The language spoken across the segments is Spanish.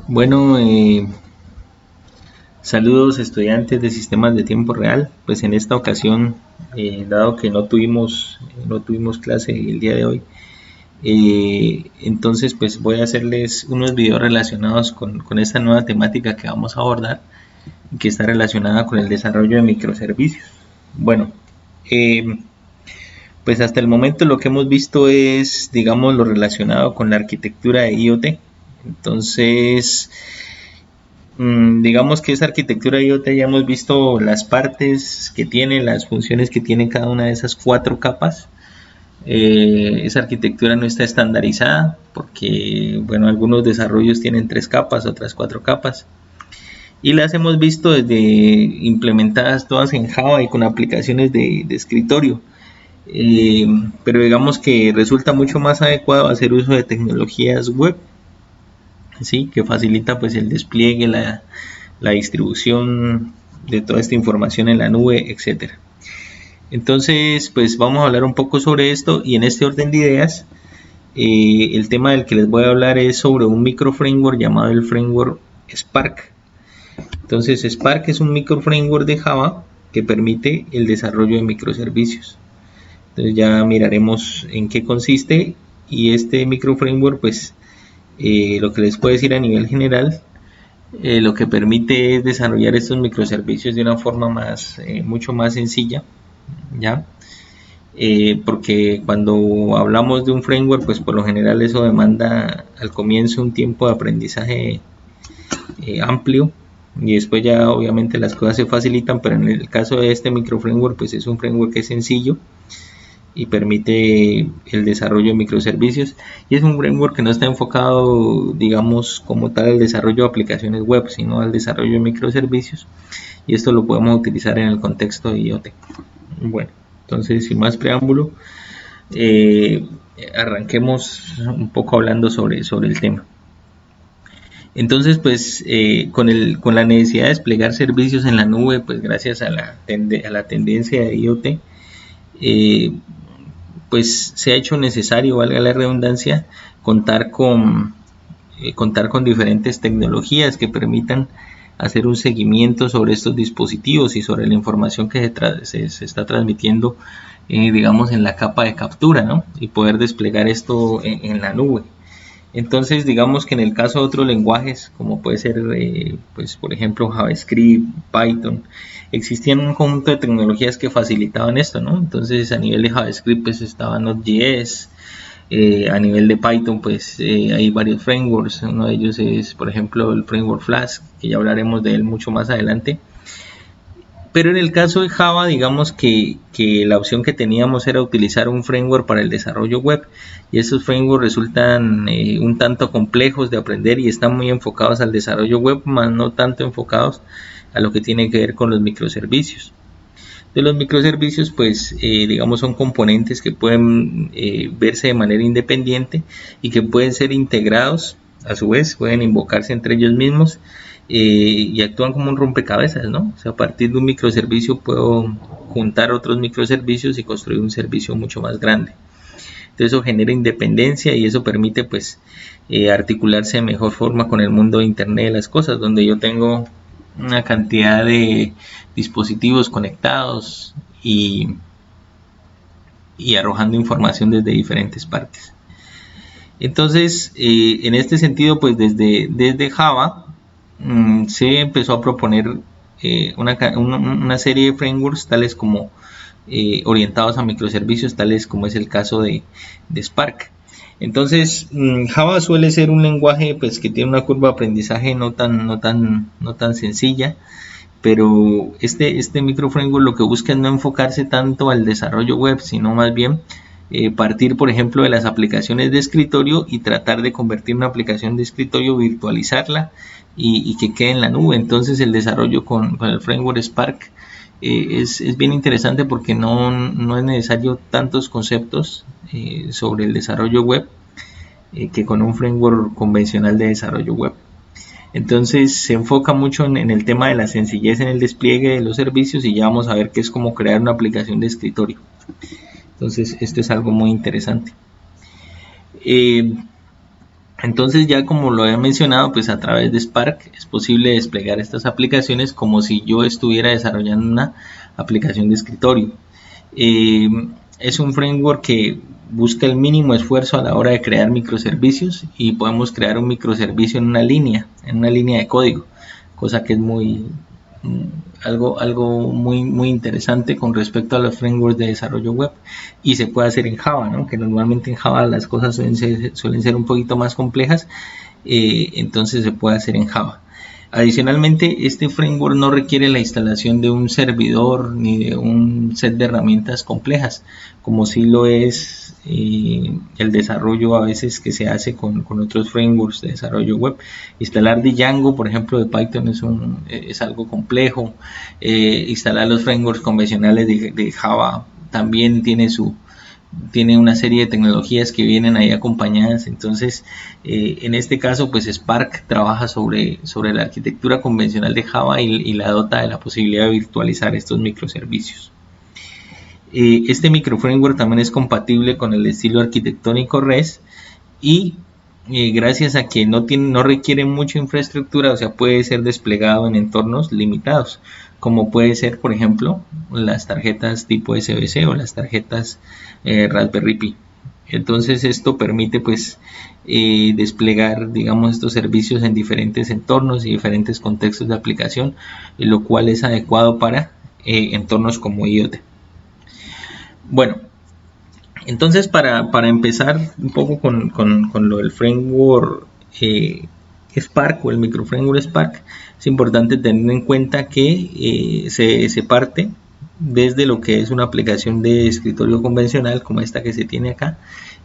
Bueno, saludos estudiantes de sistemas de tiempo real. Pues en esta ocasión, dado que no tuvimos clase el día de hoy, entonces pues voy a hacerles unos videos relacionados con esta nueva temática que vamos a abordar, que está relacionada con el desarrollo de microservicios. Bueno, eh, pues hasta el momento lo que hemos visto es, digamos, lo relacionado con la arquitectura de IoT. Entonces, digamos que esa arquitectura IoT ya hemos visto las partes que tiene, las funciones que tiene cada una de esas cuatro capas. Esa arquitectura no está estandarizada porque, bueno, algunos desarrollos tienen tres capas, otras cuatro capas. Y las hemos visto desde implementadas todas en Java y con aplicaciones de escritorio. Eh, pero digamos que resulta mucho más adecuado hacer uso de tecnologías web, ¿sí? Que facilita pues el despliegue, la distribución de toda esta información en la nube, etcétera. Entonces, pues vamos a hablar un poco sobre esto y en este orden de ideas, el tema del que les voy a hablar es sobre un micro framework llamado el framework Spark. Entonces, Spark es un micro framework de Java que permite el desarrollo de microservicios. Entonces ya miraremos en qué consiste y este micro framework, pues lo que les puedo decir a nivel general, lo que permite es desarrollar estos microservicios de una forma mucho más sencilla, ¿ya? Porque cuando hablamos de un framework, pues por lo general eso demanda al comienzo un tiempo de aprendizaje amplio y después ya obviamente las cosas se facilitan, pero en el caso de este micro framework, pues es un framework que es sencillo y permite el desarrollo de microservicios y es un framework que no está enfocado, digamos, como tal al desarrollo de aplicaciones web, sino al desarrollo de microservicios, y esto lo podemos utilizar en el contexto de IoT. Bueno, entonces sin más preámbulo, eh, arranquemos un poco hablando sobre el tema. Entonces, pues con la necesidad de desplegar servicios en la nube, pues gracias a la tendencia de IoT, eh, pues se ha hecho necesario, valga la redundancia, contar con, contar con diferentes tecnologías que permitan hacer un seguimiento sobre estos dispositivos y sobre la información que se está transmitiendo, digamos, en la capa de captura, ¿no? Y poder desplegar esto en la nube. Entonces, digamos que en el caso de otros lenguajes, como puede ser, pues, por ejemplo, JavaScript, Python, existían un conjunto de tecnologías que facilitaban esto, ¿no? Entonces, a nivel de JavaScript, pues estaba Node.js, a nivel de Python, pues hay varios frameworks. Uno de ellos es, por ejemplo, el framework Flask, que ya hablaremos de él mucho más adelante. Pero en el caso de Java, digamos que la opción que teníamos era utilizar un framework para el desarrollo web, y esos frameworks resultan un tanto complejos de aprender y están muy enfocados al desarrollo web, más no tanto enfocados a lo que tiene que ver con los microservicios. De los microservicios, pues digamos son componentes que pueden verse de manera independiente y que pueden ser integrados, a su vez pueden invocarse entre ellos mismos, y actúan como un rompecabezas, ¿no? O sea, a partir de un microservicio puedo juntar otros microservicios y construir un servicio mucho más grande. Entonces eso genera independencia y eso permite pues articularse de mejor forma con el mundo de Internet de las cosas, donde yo tengo una cantidad de dispositivos conectados y arrojando información desde diferentes partes. Entonces, en este sentido, pues desde Java se empezó a proponer una serie de frameworks tales como orientados a microservicios, tales como es el caso de Spark. Entonces, Java suele ser un lenguaje pues que tiene una curva de aprendizaje no tan sencilla, pero este micro framework lo que busca es no enfocarse tanto al desarrollo web, sino más bien partir, por ejemplo, de las aplicaciones de escritorio y tratar de convertir una aplicación de escritorio, virtualizarla y que quede en la nube. Entonces el desarrollo con el framework Spark es bien interesante porque no es necesario tantos conceptos sobre el desarrollo web que con un framework convencional de desarrollo web. Entonces se enfoca mucho en el tema de la sencillez en el despliegue de los servicios y ya vamos a ver qué es como crear una aplicación de escritorio. Entonces esto es algo muy interesante. Eh, Entonces ya como lo he mencionado, pues a través de Spark es posible desplegar estas aplicaciones como si yo estuviera desarrollando una aplicación de escritorio. Eh, es un framework que busca el mínimo esfuerzo a la hora de crear microservicios, y podemos crear un microservicio en una línea de código, cosa que es algo muy interesante con respecto a los frameworks de desarrollo web, y se puede hacer en Java, ¿no? Que normalmente en Java las cosas suelen ser un poquito más complejas, entonces se puede hacer en Java. Adicionalmente, este framework no requiere la instalación de un servidor ni de un set de herramientas complejas, como sí lo es el desarrollo a veces que se hace con otros frameworks de desarrollo web. Instalar Django, por ejemplo, de Python es algo complejo. Instalar los frameworks convencionales de Java también tiene una serie de tecnologías que vienen ahí acompañadas. Entonces en este caso pues Spark trabaja sobre la arquitectura convencional de Java y la dota de la posibilidad de virtualizar estos microservicios. Este microframework también es compatible con el estilo arquitectónico REST, y gracias a que no requiere mucha infraestructura, o sea, puede ser desplegado en entornos limitados, como puede ser, por ejemplo, las tarjetas tipo SBC o las tarjetas Raspberry Pi. Entonces esto permite pues desplegar, digamos, estos servicios en diferentes entornos y diferentes contextos de aplicación, lo cual es adecuado para entornos como IoT. Bueno, entonces para empezar un poco con lo del framework Spark o el microframework Spark, es importante tener en cuenta que se parte desde lo que es una aplicación de escritorio convencional como esta que se tiene acá,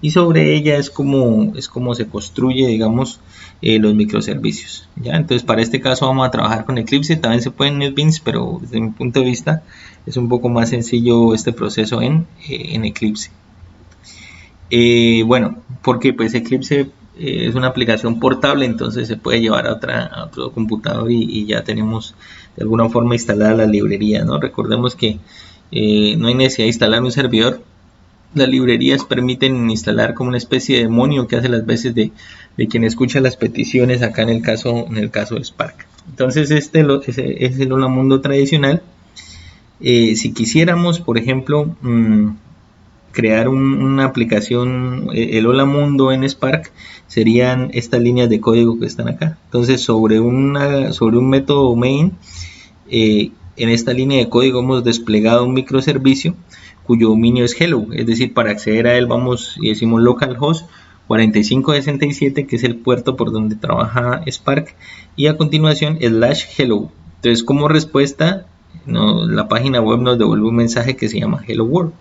y sobre ella es como se construye, digamos, los microservicios, ¿ya? Entonces para este caso vamos a trabajar con Eclipse. También se puede en NetBeans, pero desde mi punto de vista es un poco más sencillo este proceso en Eclipse. Bueno, porque pues Eclipse es una aplicación portable, entonces se puede llevar a otro computador y ya tenemos de alguna forma instalada la librería, ¿no? Recordemos que no hay necesidad de instalar un servidor. Las librerías permiten instalar como una especie de demonio que hace las veces de quien escucha las peticiones acá en el caso de Spark. Entonces este es el Hola Mundo tradicional. Si quisiéramos, por ejemplo, crear una aplicación, el Hola Mundo en Spark, serían estas líneas de código que están acá. Entonces sobre un método main, en esta línea de código hemos desplegado un microservicio cuyo dominio es hello, es decir, para acceder a él vamos y decimos localhost 4567, que es el puerto por donde trabaja Spark, y a continuación /hello. Entonces como respuesta la página web nos devuelve un mensaje que se llama hello world.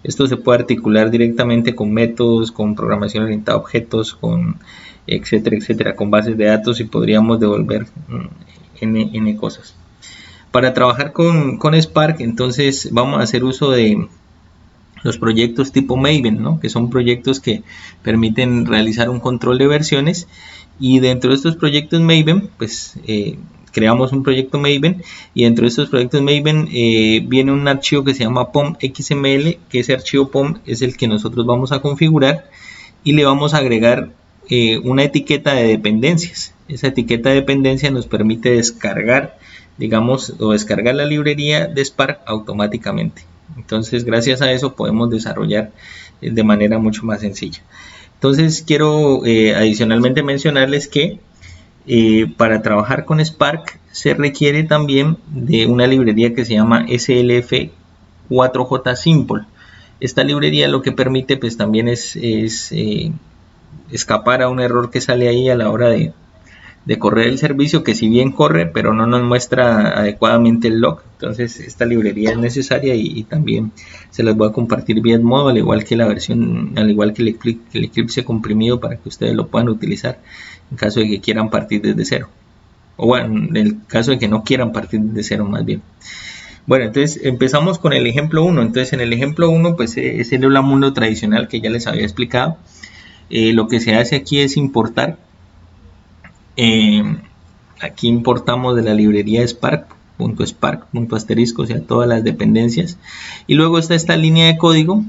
Esto se puede articular directamente con métodos, con programación orientada a objetos, con etcétera, con bases de datos, y podríamos devolver n cosas. Para trabajar con Spark, entonces vamos a hacer uso de los proyectos tipo Maven, ¿no? Que son proyectos que permiten realizar un control de versiones, y dentro de estos proyectos Maven, pues creamos un proyecto Maven, y dentro de estos proyectos Maven viene un archivo que se llama pom.xml, que ese archivo pom es el que nosotros vamos a configurar, y le vamos a agregar una etiqueta de dependencias. Esa etiqueta de dependencia nos permite descargar, digamos, o descargar la librería de Spark automáticamente. Entonces gracias a eso podemos desarrollar de manera mucho más sencilla. Entonces quiero adicionalmente mencionarles que para trabajar con Spark se requiere también de una librería que se llama SLF4J Simple. Esta librería lo que permite pues también es escapar a un error que sale ahí a la hora de correr el servicio, que si bien corre pero no nos muestra adecuadamente el log. Entonces esta librería es necesaria y también se las voy a compartir vía modo, al igual que el Eclipse comprimido, para que ustedes lo puedan utilizar en caso de que quieran partir desde cero, o bueno, en el caso de que no quieran partir desde cero más bien. Bueno, entonces empezamos con el ejemplo 1. Entonces en el ejemplo 1 pues es el Hola Mundo tradicional que ya les había explicado. Lo que se hace aquí es importar. Aquí importamos de la librería Spark.asterisco, o sea, todas las dependencias, y luego está esta línea de código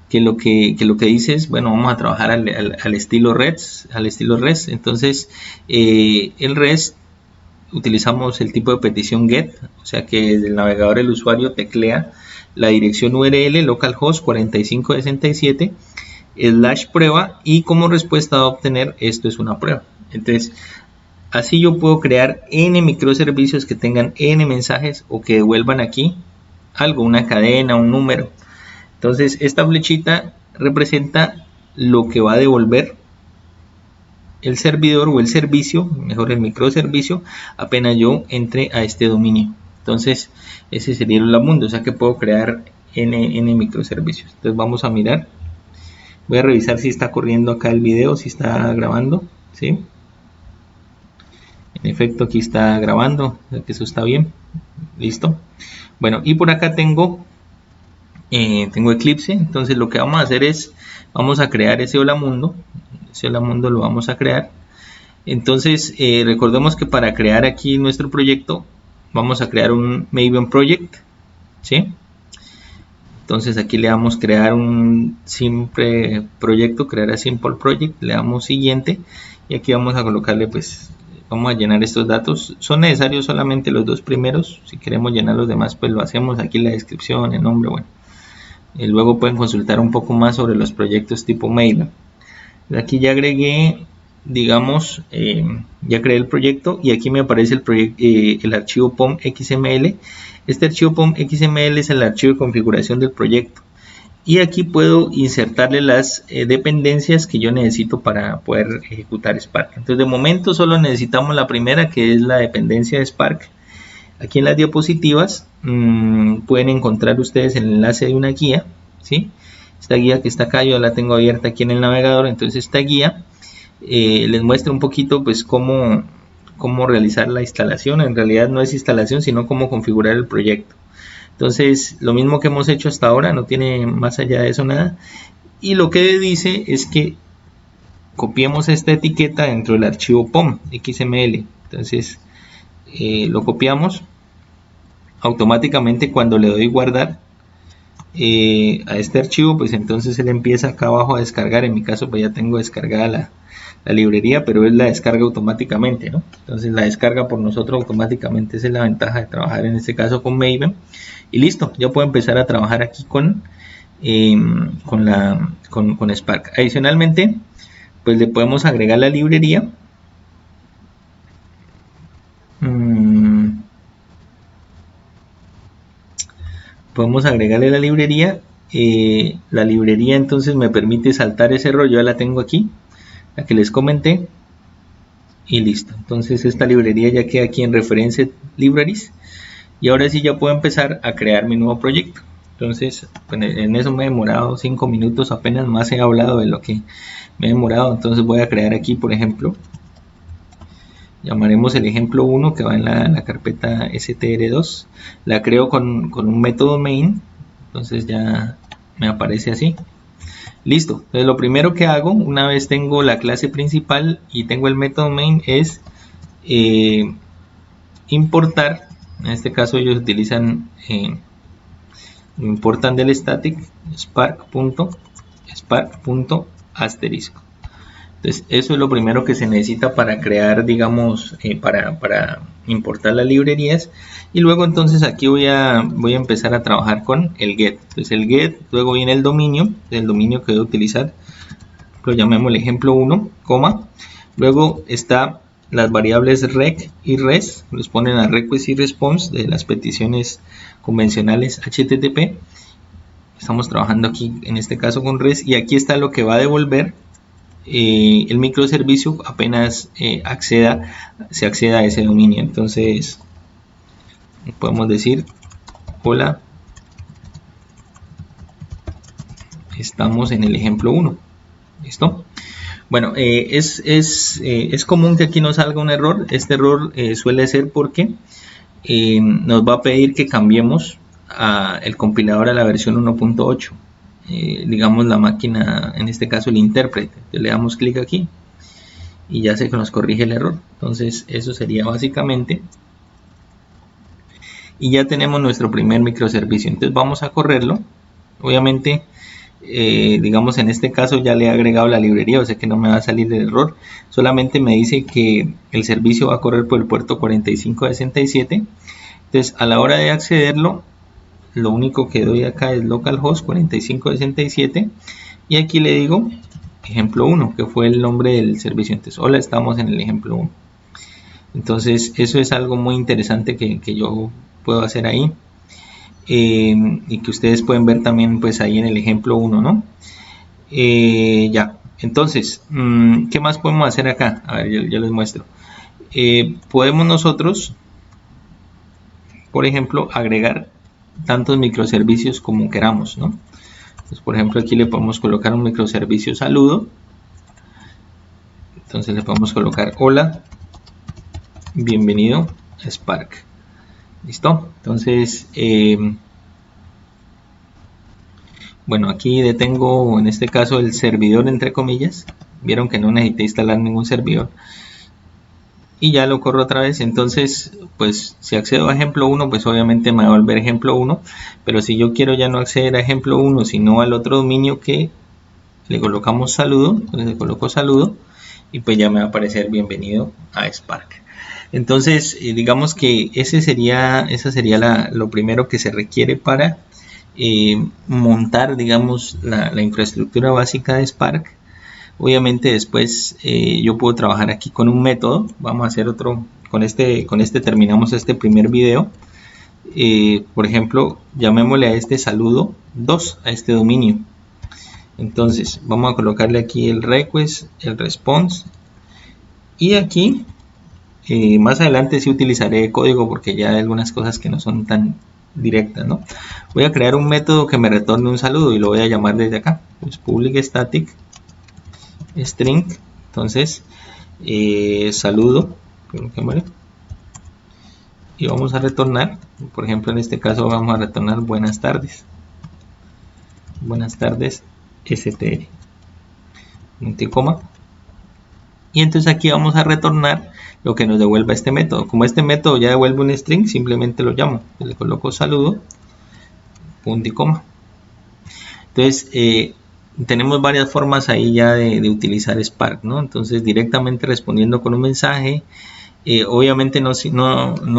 que lo que dice es, bueno, vamos a trabajar al estilo REST. Entonces, el REST utilizamos el tipo de petición GET, o sea que desde el navegador el usuario teclea la dirección URL localhost 4567 /prueba y como respuesta a obtener esto es una prueba. Entonces, así yo puedo crear n microservicios que tengan n mensajes o que devuelvan aquí algo, una cadena, un número. Entonces, esta flechita representa lo que va a devolver el servidor o el servicio, mejor el microservicio, apenas yo entre a este dominio. Entonces, ese sería el mundo, o sea que puedo crear n microservicios. Entonces, vamos a mirar. Voy a revisar si está corriendo acá el video, si está grabando, ¿sí? En efecto, aquí está grabando, que eso está bien. Listo. Bueno, y por acá tengo Eclipse. Entonces, lo que vamos a hacer es, vamos a crear ese hola mundo. Ese hola mundo lo vamos a crear. Entonces, recordemos que para crear aquí nuestro proyecto, vamos a crear un Maven Project, ¿sí? Entonces aquí le damos crear un simple proyecto, crear a simple project, le damos siguiente y aquí vamos a colocarle, pues vamos a llenar estos datos. Son necesarios solamente los dos primeros, si queremos llenar los demás pues lo hacemos aquí en la descripción, el nombre, bueno. Luego pueden consultar un poco más sobre los proyectos tipo Maven. Aquí ya agregué, digamos, ya creé el proyecto y aquí me aparece el archivo POM XML. Este archivo POM XML es el archivo de configuración del proyecto y aquí puedo insertarle las dependencias que yo necesito para poder ejecutar Spark. Entonces, de momento solo necesitamos la primera, que es la dependencia de Spark. Aquí en las diapositivas pueden encontrar ustedes el enlace de una guía, ¿sí? Esta guía que está acá, yo la tengo abierta aquí en el navegador. Entonces esta guía les muestra un poquito pues cómo realizar la instalación. En realidad no es instalación, sino cómo configurar el proyecto. Entonces lo mismo que hemos hecho hasta ahora, no tiene más allá de eso nada. Y lo que dice es que copiemos esta etiqueta dentro del archivo POM XML. Entonces lo copiamos. Automáticamente cuando le doy guardar a este archivo, pues entonces él empieza acá abajo a descargar. En mi caso pues ya tengo descargada la librería, pero él la descarga automáticamente, ¿no? Entonces la descarga por nosotros automáticamente. Esa es la ventaja de trabajar en este caso con Maven. Y listo, ya puedo empezar a trabajar aquí con Spark. Adicionalmente, pues le podemos agregar la librería. Podemos agregarle la librería. La librería entonces me permite saltar ese error. Yo ya la tengo aquí, la que les comenté, y listo. Entonces esta librería ya queda aquí en Referenced Libraries y ahora sí ya puedo empezar a crear mi nuevo proyecto. Entonces en eso me he demorado 5 minutos, apenas más he hablado de lo que me he demorado. Entonces voy a crear aquí, por ejemplo, llamaremos el ejemplo 1 que va en la carpeta str2. La creo con un método main. Entonces ya me aparece así. Listo. Entonces lo primero que hago, una vez tengo la clase principal y tengo el método main, es importar. En este caso ellos utilizan, importan del static spark.asterisco. Entonces eso es lo primero que se necesita para crear, digamos, para importar las librerías. Y luego entonces aquí voy a empezar a trabajar con el get. Entonces el get, luego viene el dominio que voy a utilizar, lo llamemos el ejemplo 1, coma. Luego está las variables rec y res, los ponen a request y response de las peticiones convencionales HTTP. Estamos trabajando aquí en este caso con res y aquí está lo que va a devolver el microservicio apenas se acceda a ese dominio. Entonces podemos decir hola, estamos en el ejemplo 1. ¿Listo? Bueno, es común que aquí nos salga un error. Este error suele ser porque nos va a pedir que cambiemos el compilador a la versión 1.8. Digamos la máquina, en este caso el intérprete. Le damos clic aquí y ya se nos corrige el error. Entonces eso sería básicamente, y ya tenemos nuestro primer microservicio. Entonces vamos a correrlo. Obviamente digamos en este caso ya le he agregado la librería, o sea que no me va a salir el error, solamente me dice que el servicio va a correr por el puerto 4567. Entonces a la hora de accederlo, lo único que doy acá es localhost 4567 y aquí le digo ejemplo 1, que fue el nombre del servicio. Entonces hola, estamos en el ejemplo 1. Entonces eso es algo muy interesante que yo puedo hacer ahí, y que ustedes pueden ver también pues ahí en el ejemplo 1, ¿no? Ya, entonces, ¿qué más podemos hacer acá? A ver, yo les muestro. Podemos nosotros, por ejemplo, agregar tantos microservicios como queramos, ¿no? Entonces, por ejemplo, aquí le podemos colocar un microservicio saludo. Entonces le podemos colocar hola, bienvenido a Spark. ¿Listo? Entonces, bueno, aquí detengo en este caso el servidor entre comillas. Vieron que no necesité instalar ningún servidor. Y ya lo corro otra vez. Entonces, pues si accedo a ejemplo 1, pues obviamente me va a volver ejemplo 1. Pero si yo quiero ya no acceder a ejemplo 1, sino al otro dominio que le colocamos saludo, entonces le coloco saludo y pues ya me va a aparecer bienvenido a Spark. Entonces, digamos que esa sería lo primero que se requiere para montar, digamos, la infraestructura básica de Spark. Obviamente después yo puedo trabajar aquí con un método. Vamos a hacer otro, con este terminamos este primer video. Por ejemplo, llamémosle a este saludo 2, a este dominio. Entonces vamos a colocarle aquí el request, el response, y aquí más adelante sí utilizaré código porque ya hay algunas cosas que no son tan directas, ¿no? Voy a crear un método que me retorne un saludo y lo voy a llamar desde acá, pues public static string. Entonces saludo, y vamos a retornar, por ejemplo en este caso vamos a retornar buenas tardes str, coma, y entonces aquí vamos a retornar lo que nos devuelva este método. Como este método ya devuelve un string, simplemente lo llamo, le coloco saludo, punto y coma. Entonces tenemos varias formas ahí ya de utilizar Spark, ¿no? Entonces directamente respondiendo con un mensaje. Obviamente no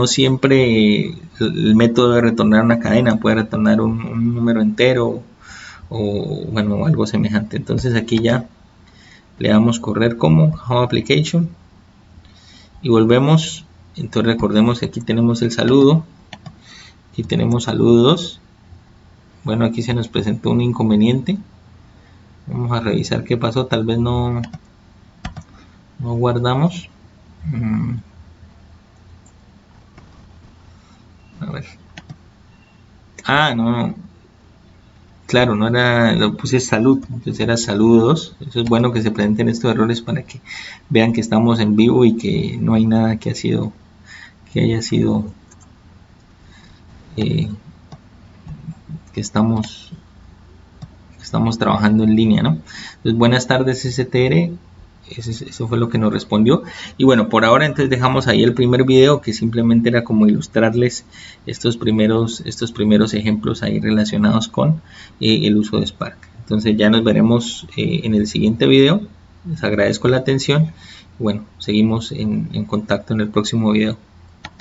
siempre el método de retornar una cadena, puede retornar un número entero o bueno, algo semejante. Entonces aquí ya le damos correr como Java Application y volvemos. Entonces recordemos que aquí tenemos el saludo, aquí tenemos saludos. Bueno, aquí se nos presentó un inconveniente. Vamos a revisar qué pasó, tal vez no guardamos. A ver. No, claro, no era, lo puse salud, entonces era saludos. Eso es bueno que se presenten estos errores para que vean que estamos en vivo y que no hay nada que haya sido que estamos trabajando en línea, ¿no? Entonces, buenas tardes STR, eso fue lo que nos respondió. Y bueno, por ahora entonces dejamos ahí el primer video, que simplemente era como ilustrarles estos primeros ejemplos ahí relacionados con el uso de Spark. Entonces ya nos veremos en el siguiente video. Les agradezco la atención. Bueno, seguimos en contacto en el próximo video.